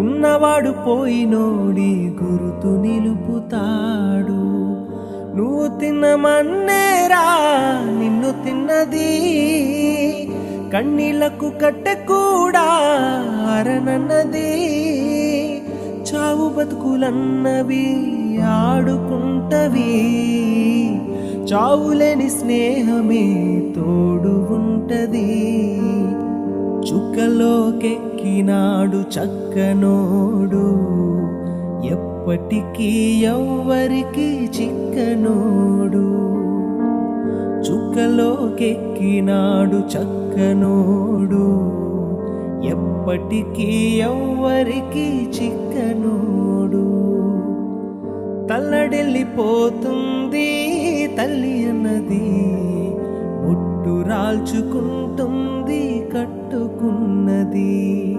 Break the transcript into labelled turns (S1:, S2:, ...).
S1: ఉన్నవాడు పోయినోడి గురుతు నిలుపుతాడు. నువ్వు తిన్న మన్నేరా నిన్ను తిన్నది, కన్నీళ్లకు కట్టె కూడా అరనన్నది. చావు బతుకులన్నవి ఆడుకుంటవి, చావులేని స్నేహమే తోడు ఉంటది. చుక్కలోకెక్కినాడు చక్కనోడు, ఎప్పటికీ ఎవ్వరికి చిక్కనోడు. చుక్కలోకెక్కినాడు చక్కనోడు, ఎప్పటికీ ఎవ్వరికి చిక్కనోడు. తల్లడెళ్ళిపోతుంది తల్లి అన్నది, బొట్టు రాల్చుకుంటుంది కట్టుకున్నది.